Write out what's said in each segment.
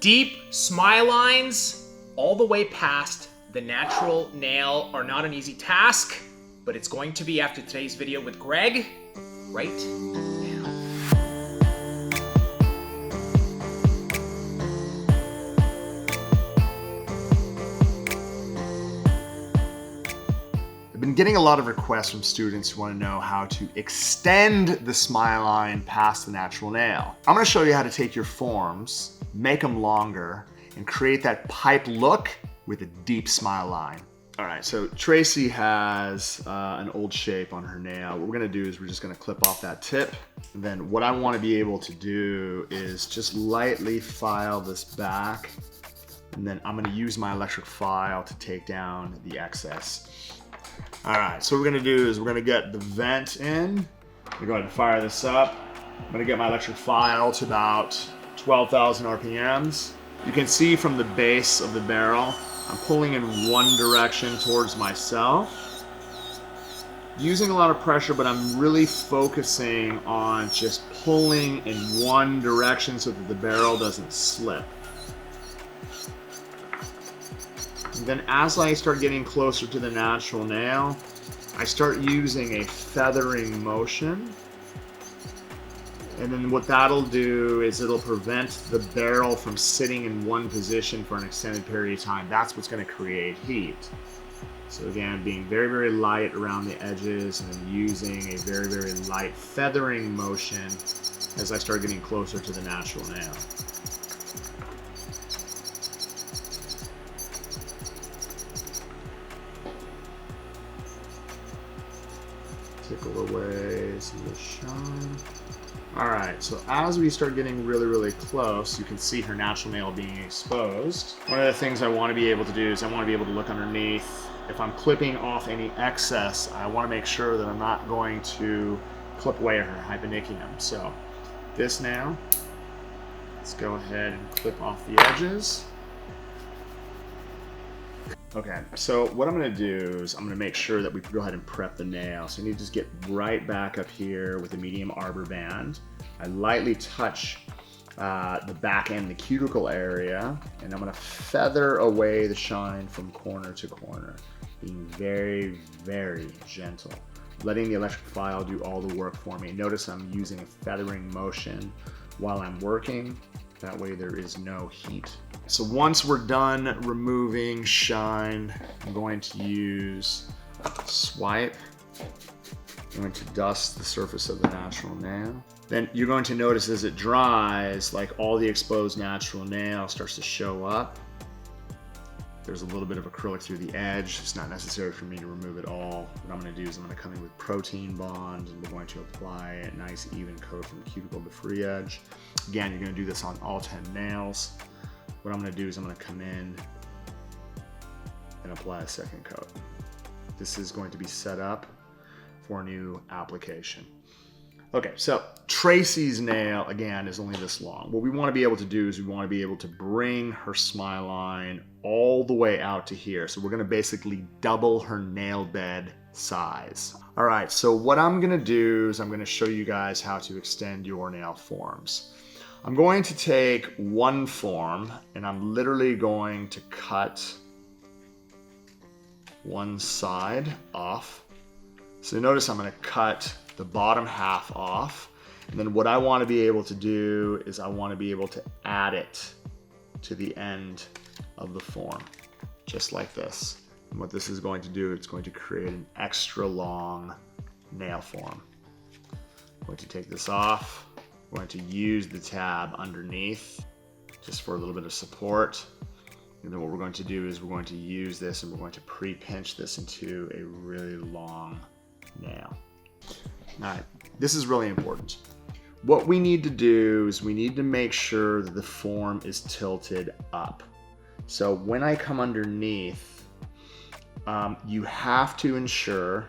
Deep smile lines all the way past the natural nail are not an easy task, but it's going to be after today's video with Greg right now. I've been getting a lot of requests from students who want to know how to extend the smile line past the natural nail. I'm going to show you how to take your forms, make them longer, and create that pipe look with a deep smile line. All right, so Tracy has an old shape on her nail. What we're gonna do is we're just gonna clip off that tip. And then what I wanna be able to do is just lightly file this back. And then I'm gonna use my electric file to take down the excess. All right, so what we're gonna do is we're gonna get the vent in. I'm gonna go ahead and fire this up. I'm gonna get my electric file to about 12,000 RPMs. You can see from the base of the barrel, I'm pulling in one direction towards myself. Using a lot of pressure, but I'm really focusing on just pulling in one direction so that the barrel doesn't slip. And then as I start getting closer to the natural nail, I start using a feathering motion. And then what that'll do is it'll prevent the barrel from sitting in one position for an extended period of time. That's what's going to create heat. So again, being very, very light around the edges and then using a very, very light feathering motion as I start getting closer to the natural nail. Tickle away some of the shine. All right, so as we start getting really, really close, you can see her natural nail being exposed. One of the things I want to be able to do is I want to be able to look underneath. If I'm clipping off any excess, I want to make sure that I'm not going to clip away her hyponychium. So this now, let's go ahead and clip off the edges. Okay, so what I'm gonna do is I'm gonna make sure that we go ahead and prep the nail. So I need to just get right back up here with a medium arbor band. I lightly touch the back end, the cuticle area, and I'm gonna feather away the shine from corner to corner, being very, very gentle, letting the electric file do all the work for me. Notice I'm using a feathering motion while I'm working. That way there is no heat. So once we're done removing shine, I'm going to use swipe. I'm going to dust the surface of the natural nail. Then you're going to notice as it dries, like all the exposed natural nail starts to show up. There's a little bit of acrylic through the edge. It's not necessary for me to remove it all. What I'm gonna do is I'm gonna come in with protein bond and we're going to apply a nice even coat from cuticle to free edge. Again, you're gonna do this on all 10 nails. What I'm gonna do is I'm gonna come in and apply a second coat. This is going to be set up for a new application. Okay, so Tracy's nail, again, is only this long. What we want to be able to do is we want to be able to bring her smile line all the way out to here. So we're going to basically double her nail bed size. All right, so what I'm going to do is I'm going to show you guys how to extend your nail forms. I'm going to take one form and I'm literally going to cut one side off. So notice I'm going to cut the bottom half off. And then what I want to be able to do is I want to be able to add it to the end of the form, just like this. And what this is going to do, it's going to create an extra long nail form. I'm going to take this off. I'm going to use the tab underneath just for a little bit of support. And then what we're going to do is we're going to use this and we're going to pre-pinch this into a really long nail. All right, this is really important. What we need to do is we need to make sure that the form is tilted up. So when I come underneath, you have to ensure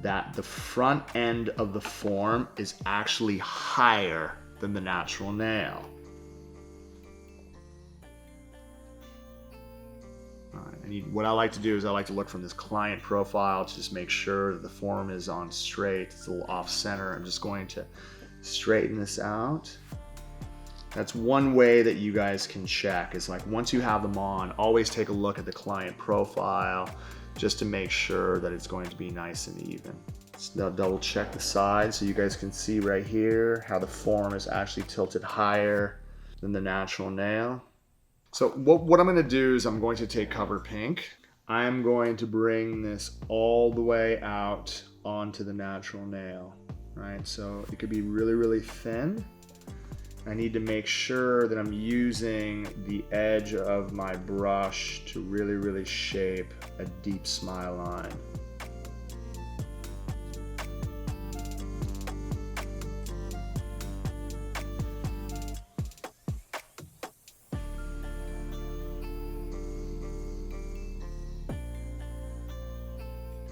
that the front end of the form is actually higher than the natural nail. What I like to do is I like to look from this client profile to just make sure that the form is on straight. It's a little off center. I'm just going to straighten this out. That's one way that you guys can check, is like once you have them on, always take a look at the client profile just to make sure that it's going to be nice and even. Let's now double check the sides so you guys can see right here how the form is actually tilted higher than the natural nail. So what I'm going to do is I'm going to take Cover Pink. I'm going to bring this all the way out onto the natural nail, right? So it could be really, really thin. I need to make sure that I'm using the edge of my brush to really, really shape a deep smile line.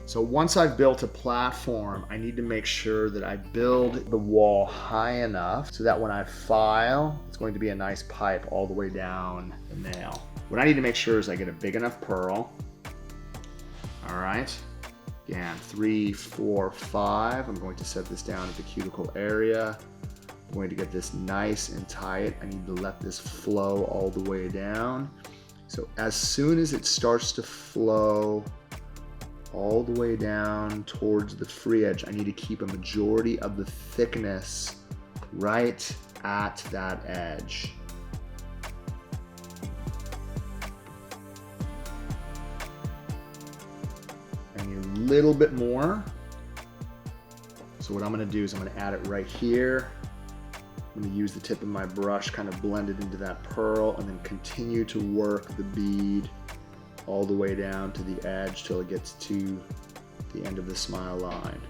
So once I've built a platform, I need to make sure that I build the wall high enough so that when I file, it's going to be a nice pipe all the way down the nail. What I need to make sure is I get a big enough pearl. All right, again, 3, 4, 5. I'm going to set this down at the cuticle area. I'm going to get this nice and tight. I need to let this flow all the way down. So as soon as it starts to flow all the way down towards the free edge, I need to keep a majority of the thickness right at that edge. I need a little bit more. So what I'm going to do is I'm going to add it right here. I'm going to use the tip of my brush, kind of blend it into that pearl, and then continue to work the bead all the way down to the edge till it gets to the end of the smile line.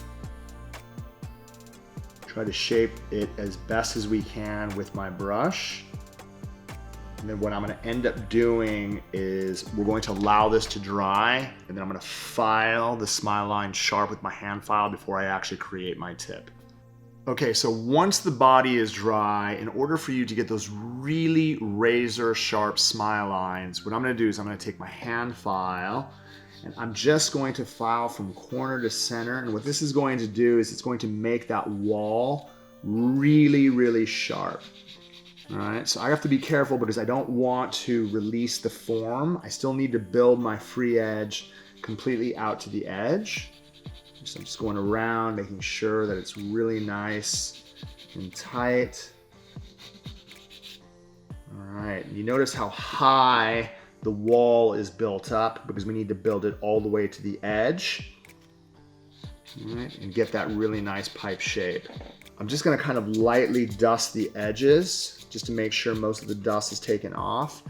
Try to shape it as best as we can with my brush. And then what I'm going to end up doing is we're going to allow this to dry, and then I'm going to file the smile line sharp with my hand file before I actually create my tip. Okay, so once the body is dry, in order for you to get those really razor sharp smile lines, what I'm going to do is I'm going to take my hand file and I'm just going to file from corner to center. And what this is going to do is it's going to make that wall really, really sharp. All right, so I have to be careful because I don't want to release the form. I still need to build my free edge completely out to the edge. So I'm just going around, making sure that it's really nice and tight. All right, you notice how high the wall is built up because we need to build it all the way to the edge. All right, and get that really nice pipe shape. I'm just gonna kind of lightly dust the edges just to make sure most of the dust is taken off.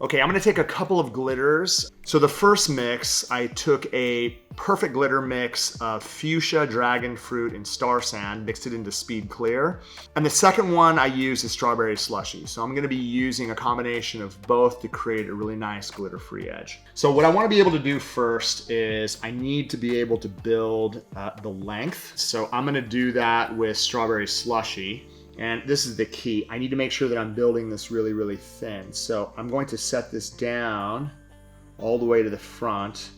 Okay, I'm gonna take a couple of glitters. So the first mix, I took a perfect glitter mix of fuchsia, dragon fruit, and star sand, mixed it into speed clear. And the second one I used is strawberry slushy. So I'm gonna be using a combination of both to create a really nice glitter free edge. So what I wanna be able to do first is I need to be able to build the length. So I'm gonna do that with strawberry slushy. And this is the key. I need to make sure that I'm building this really, really thin. So I'm going to set this down all the way to the front,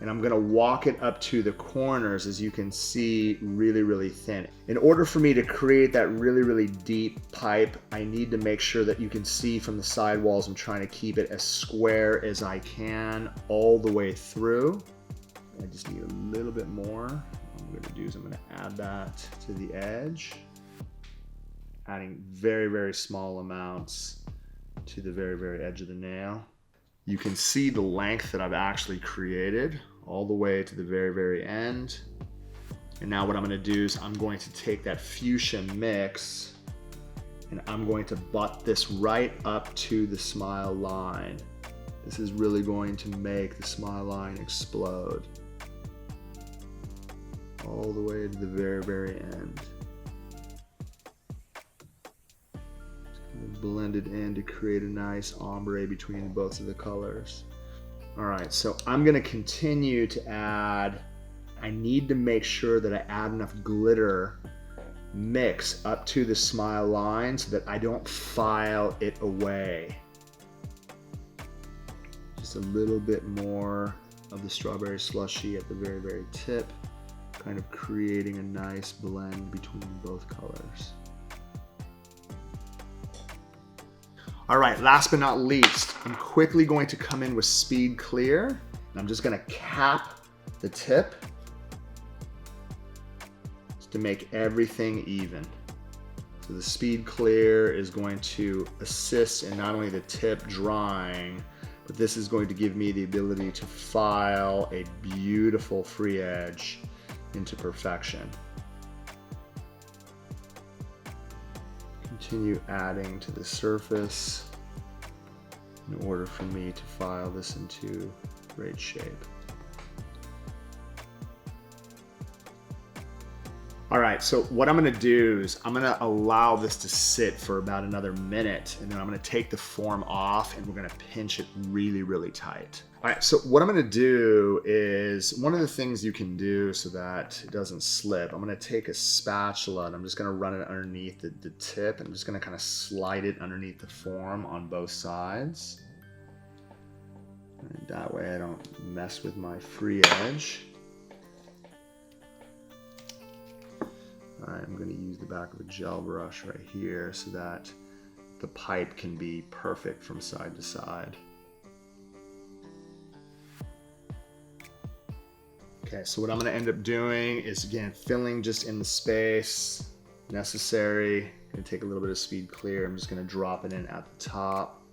and I'm gonna walk it up to the corners, as you can see, really, really thin. In order for me to create that really, really deep pipe, I need to make sure that you can see from the side walls, I'm trying to keep it as square as I can all the way through. I just need a little bit more. What I'm gonna do is I'm gonna add that to the edge, adding very, very small amounts to the very, very edge of the nail. You can see the length that I've actually created all the way to the very, very end. And now what I'm gonna do is I'm going to take that fuchsia mix and I'm going to butt this right up to the smile line. This is really going to make the smile line explode all the way to the very, very end. Blend it in to create a nice ombre between both of the colors. All right, so I'm gonna continue to add, I need to make sure that I add enough glitter mix up to the smile line so that I don't file it away. Just a little bit more of the strawberry slushy at the very, very tip, kind of creating a nice blend between both colors. All right, last but not least, I'm quickly going to come in with Speed Clear. And I'm just gonna cap the tip just to make everything even. So the Speed Clear is going to assist in not only the tip drying, but this is going to give me the ability to file a beautiful free edge into perfection. Continue adding to the surface in order for me to file this into great shape. All right, so what I'm gonna do is I'm gonna allow this to sit for about another minute, and then I'm gonna take the form off and we're gonna pinch it really, really tight. All right, so what I'm gonna do is, one of the things you can do so that it doesn't slip, I'm gonna take a spatula and I'm just gonna run it underneath the tip, and I'm just gonna kind of slide it underneath the form on both sides. And that way I don't mess with my free edge. I'm going to use the back of a gel brush right here so that the pipe can be perfect from side to side. Okay, so what I'm going to end up doing is, again, filling just in the space necessary. I'm going to take a little bit of Speed Clear. I'm just going to drop it in at the top.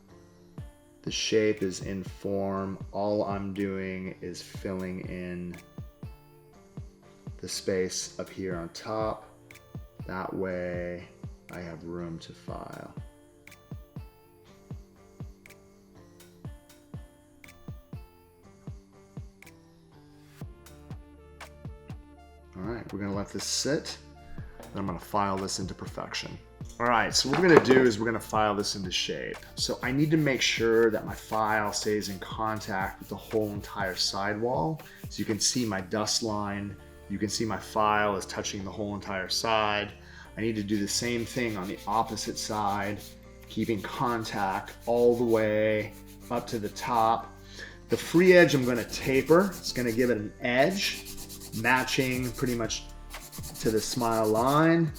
The shape is in form. All I'm doing is filling in the space up here on top. That way I have room to file. All right, we're gonna let this sit, and I'm gonna file this into perfection. All right, so what we're gonna do is we're gonna file this into shape. So I need to make sure that my file stays in contact with the whole entire sidewall. So you can see my dust line. You can see my file is touching the whole entire side. I need to do the same thing on the opposite side, keeping contact all the way up to the top. The free edge I'm going to taper. It's going to give it an edge, matching pretty much to the smile line.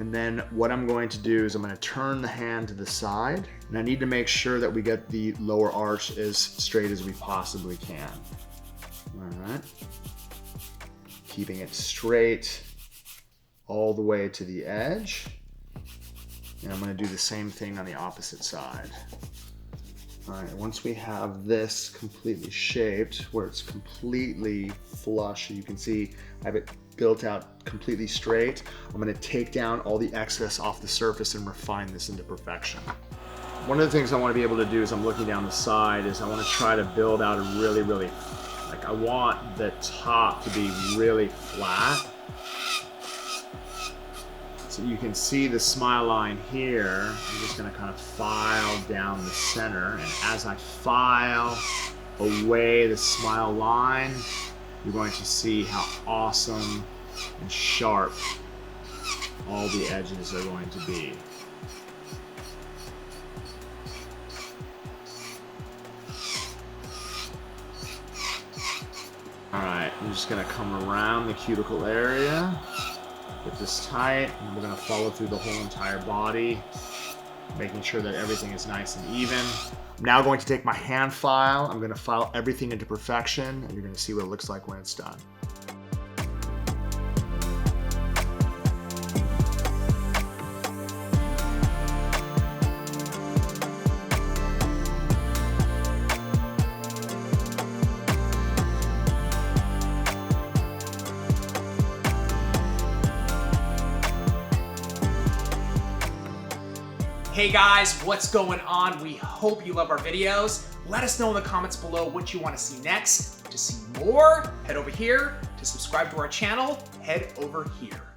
And then what I'm going to do is I'm going to turn the hand to the side, and I need to make sure that we get the lower arch as straight as we possibly can. All right. Keeping it straight all the way to the edge. And I'm going to do the same thing on the opposite side. All right, once we have this completely shaped, where it's completely flush, you can see I have it built out completely straight, I'm going to take down all the excess off the surface and refine this into perfection. One of the things I want to be able to do as I'm looking down the side is I want to try to build out a really, I want the top to be really flat. So you can see the smile line here. I'm just gonna kind of file down the center, and as I file away the smile line, you're going to see how awesome and sharp all the edges are going to be. All right, I'm just gonna come around the cuticle area, get this tight, and we're gonna follow through the whole entire body, making sure that everything is nice and even. I'm now going to take my hand file, I'm gonna file everything into perfection, and you're gonna see what it looks like when it's done. Hey guys, what's going on? We hope you love our videos. Let us know in the comments below what you want to see next. To see more, head over here. To subscribe to our channel, head over here.